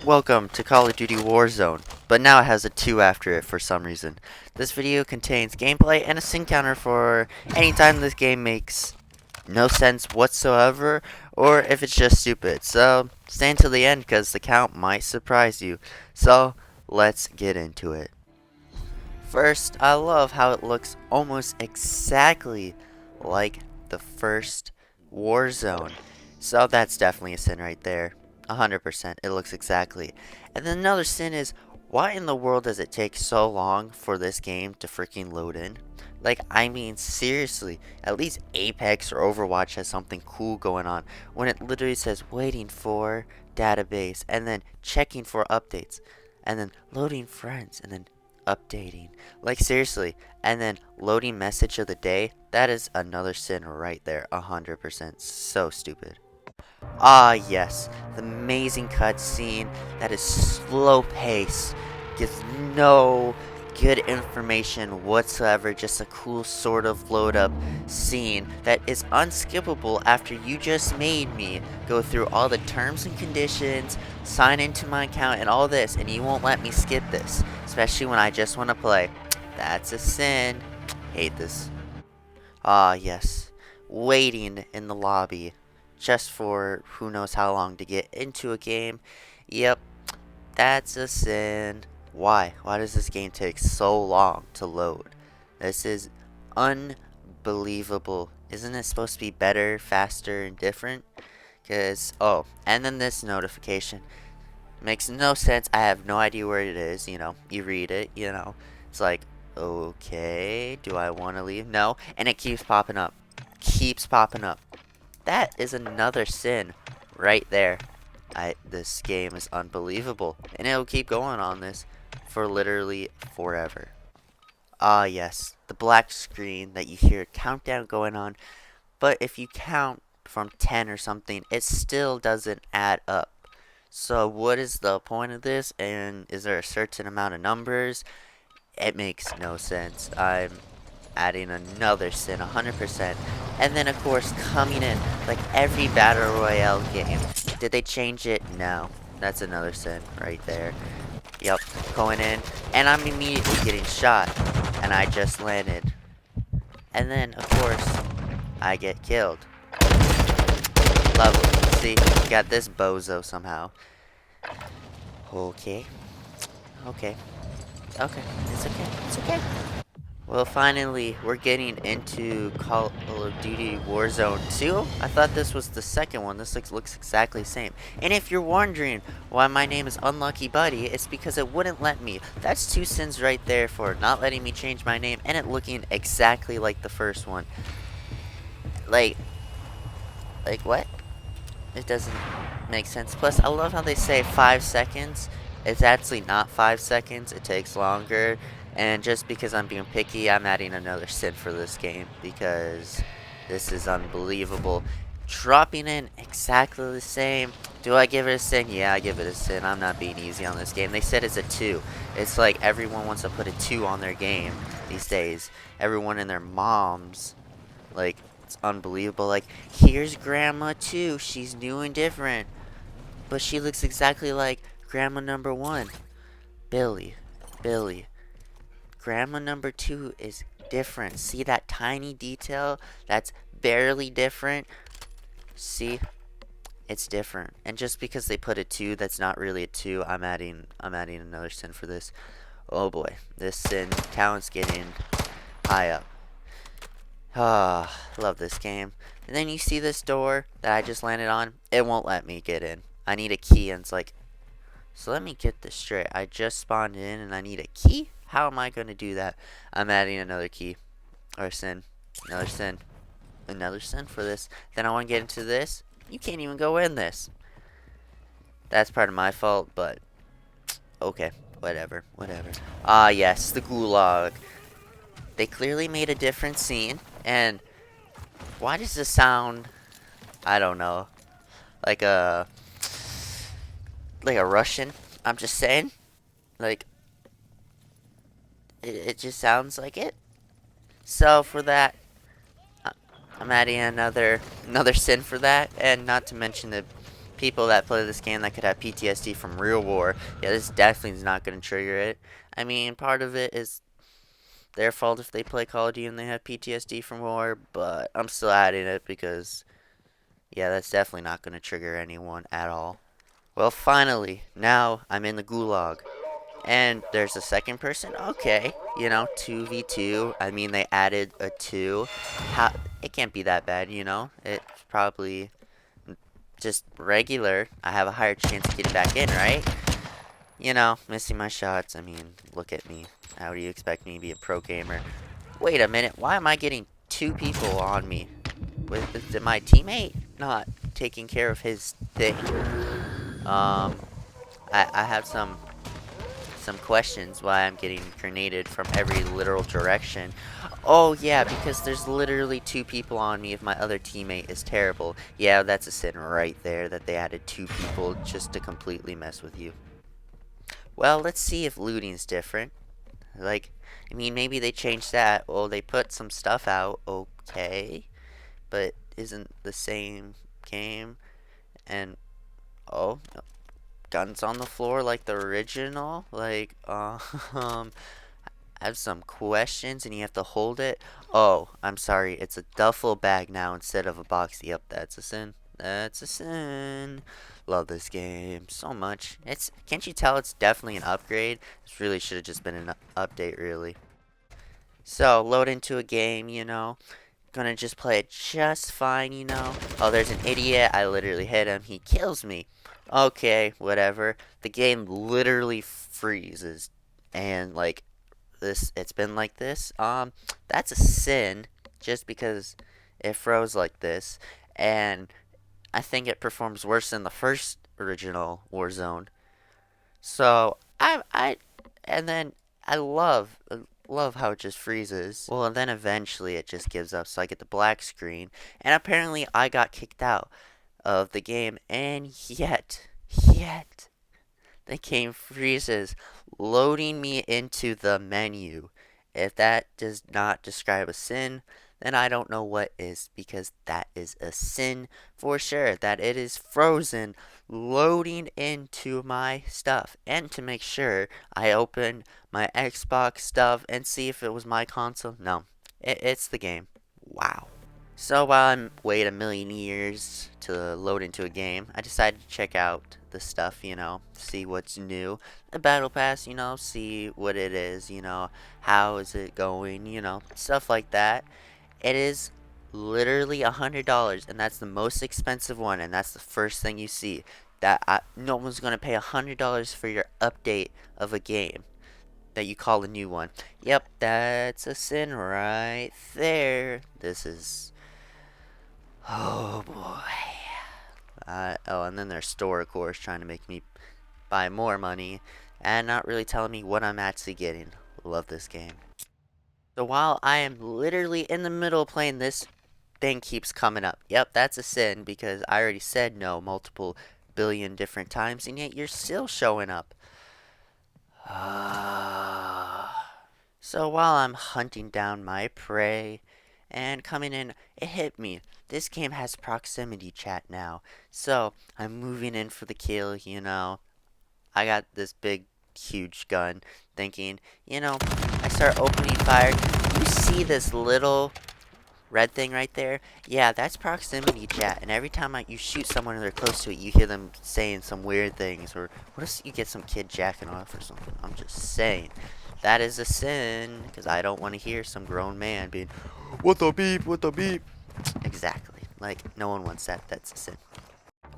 Welcome to Call of Duty Warzone, but now it has a 2 after it for some reason. This video contains gameplay and a sin counter for any time this game makes no sense whatsoever, or if it's just stupid. So, stay until the end because the count might surprise you. So, let's get into it. First, I love how it looks almost exactly like the first Warzone. So that's definitely a sin right there. 100%, it looks exactly. And then another sin is, why in the world does it take so long for this game to freaking load in? Like, I mean, seriously, at least Apex or Overwatch has something cool going on when it literally says waiting for database and then checking for updates and then loading friends and then updating. Like, seriously. And then loading message of the day. That is another sin right there. 100%. So stupid. Ah, yes. The amazing cutscene that is slow paced. Gives no good information whatsoever. Just a cool sort of load up scene that is unskippable after you just made me go through all the terms and conditions, sign into my account, and all this, and you won't let me skip this. Especially when I just want to play. That's a sin. Hate this. Ah, yes. Waiting in the lobby just for who knows how long to get into a game. Yep, that's a sin. Why? Why does this game take so long to load? This is unbelievable. Isn't it supposed to be better, faster, and different? Oh, and then this notification. Makes no sense. I have no idea where it is. You read it, It's like, okay, do I want to leave? No. And it keeps popping up. Keeps popping up. That is another sin right there. This game is unbelievable. And it'll keep going on this for literally forever. Ah, yes. The black screen that you hear countdown going on. But if you count from 10 or something, it still doesn't add up. So what is the point of this? And is there a certain amount of numbers? It makes no sense. I'm adding another sin, 100%. And then, of course, coming in, like every Battle Royale game. Did they change it? No. That's another sin right there. Yep, going in, and I'm immediately getting shot. And I just landed. And then, of course, I get killed. Lovely. See, got this bozo somehow. Okay. Okay. Okay. It's okay. It's okay. Well, finally, we're getting into Call of Duty Warzone 2. I thought this was the second one. This looks exactly the same. And if you're wondering why my name is Unlucky Buddy, it's because it wouldn't let me. That's two sins right there for not letting me change my name and it looking exactly like the first one. Like what? It doesn't make sense. Plus, I love how they say 5 seconds. It's actually not 5 seconds. It takes longer. And just because I'm being picky, I'm adding another sin for this game because this is unbelievable. Dropping in exactly the same. Do I give it a sin? Yeah, I give it a sin. I'm not being easy on this game. They said it's a 2. It's like everyone wants to put a 2 on their game these days. Everyone and their moms. Like, it's unbelievable. Like, here's Grandma 2. She's new and different. But she looks exactly like Grandma number 1. Billy. Grandma number 2 is different. See that tiny detail? That's barely different. See? It's different. And just because they put a 2 that's not really a 2, I'm adding another sin for this. Oh boy. This sin count's getting high up. Ah, love this game. And then you see this door that I just landed on. It won't let me get in. I need a key, and it's like, so let me get this straight. I just spawned in, and I need a key? How am I going to do that? I'm adding another key. Or sin. Another sin. Another sin for this. Then I want to get into this. You can't even go in this. That's part of my fault, but okay. Whatever. Ah, yes. The gulag. They clearly made a different scene, and why does this sound, I don't know, like a Russian? I'm just saying. Like, it just sounds like it. So for that, I'm adding another sin for that, and not to mention the people that play this game that could have PTSD from real war, yeah, this definitely is not going to trigger it. I mean, part of it is their fault if they play Call of Duty and they have PTSD from war, but I'm still adding it because, yeah, that's definitely not going to trigger anyone at all. Well, finally, now I'm in the gulag. And there's a second person? Okay. 2v2. I mean, they added a 2. How, it can't be that bad, It's probably just regular. I have a higher chance of getting back in, right? Missing my shots. I mean, look at me. How do you expect me to be a pro gamer? Wait a minute. Why am I getting 2 people on me? With my teammate not taking care of his thing? I have some questions why I'm getting grenaded from every literal direction. Oh yeah, because there's literally 2 people on me if my other teammate is terrible. Yeah, that's a sin right there that they added 2 people just to completely mess with you. Well, let's see if looting's different. Like, I mean, maybe they changed that. Well, they put some stuff out, okay, but isn't the same game. And oh, guns on the floor like the original. Like, I have some questions and you have to hold it. Oh, I'm sorry. It's a duffel bag now instead of a box. Yep, that's a sin. That's a sin. Love this game so much. Can't you tell it's definitely an upgrade? This really should have just been an update, really. So, load into a game. Gonna just play it just fine. Oh, there's an idiot. I literally hit him. He kills me. Okay, whatever. The game literally freezes. And, like, it's been like this. That's a sin just because it froze like this, and I think it performs worse than the first original Warzone. So and then I love how it just freezes. Well, and then eventually it just gives up, so I get the black screen, and apparently I got kicked out of the game, and yet the game freezes, loading me into the menu. If that does not describe a sin, then I don't know what is, because that is a sin for sure. That it is frozen, loading into my stuff. And to make sure, I open my Xbox stuff and see if it was my console. No, it's the game. Wow. So while I'm wait a million years to load into a game, I decided to check out the stuff, see what's new. The battle pass, see what it is, how is it going, stuff like that. It is literally $100, and that's the most expensive one, and that's the first thing you see. No one's gonna pay $100 for your update of a game that you call a new one. Yep, that's a sin right there. This is Oh boy. And then their store, of course, trying to make me buy more money and not really telling me what I'm actually getting. Love this game. So while I am literally in the middle of playing, this thing keeps coming up. Yep, that's a sin because I already said no multiple billion different times, and yet you're still showing up. So while I'm hunting down my prey and coming in, it hit me. This game has proximity chat now. So I'm moving in for the kill. I got this big, huge gun thinking, I start opening fire. You see this little red thing right there? Yeah, that's proximity chat. And every time you shoot someone and they're close to it, you hear them saying some weird things. Or what if you get some kid jacking off or something? I'm just saying. That is a sin, because I don't want to hear some grown man being, what the beep, what the beep. Exactly. Like, no one wants that. That's a sin.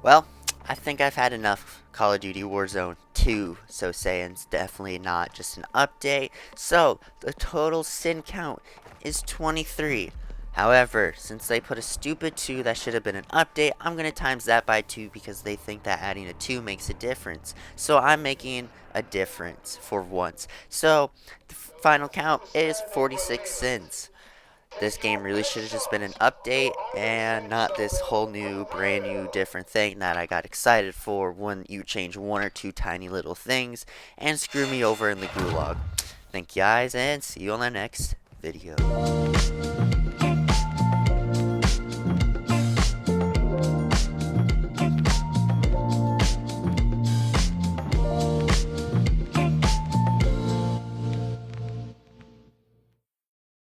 Well, I think I've had enough Call of Duty Warzone 2, so Saiyan's definitely not just an update. So, the total sin count is 23. However, since they put a stupid 2 that should have been an update, I'm going to times that by 2 because they think that adding a 2 makes a difference. So I'm making a difference for once. So the final count is 46 sins. This game really should have just been an update and not this whole new, brand new, different thing that I got excited for when you change 1 or 2 tiny little things and screw me over in the gulag. Thank you guys, and see you on the next video.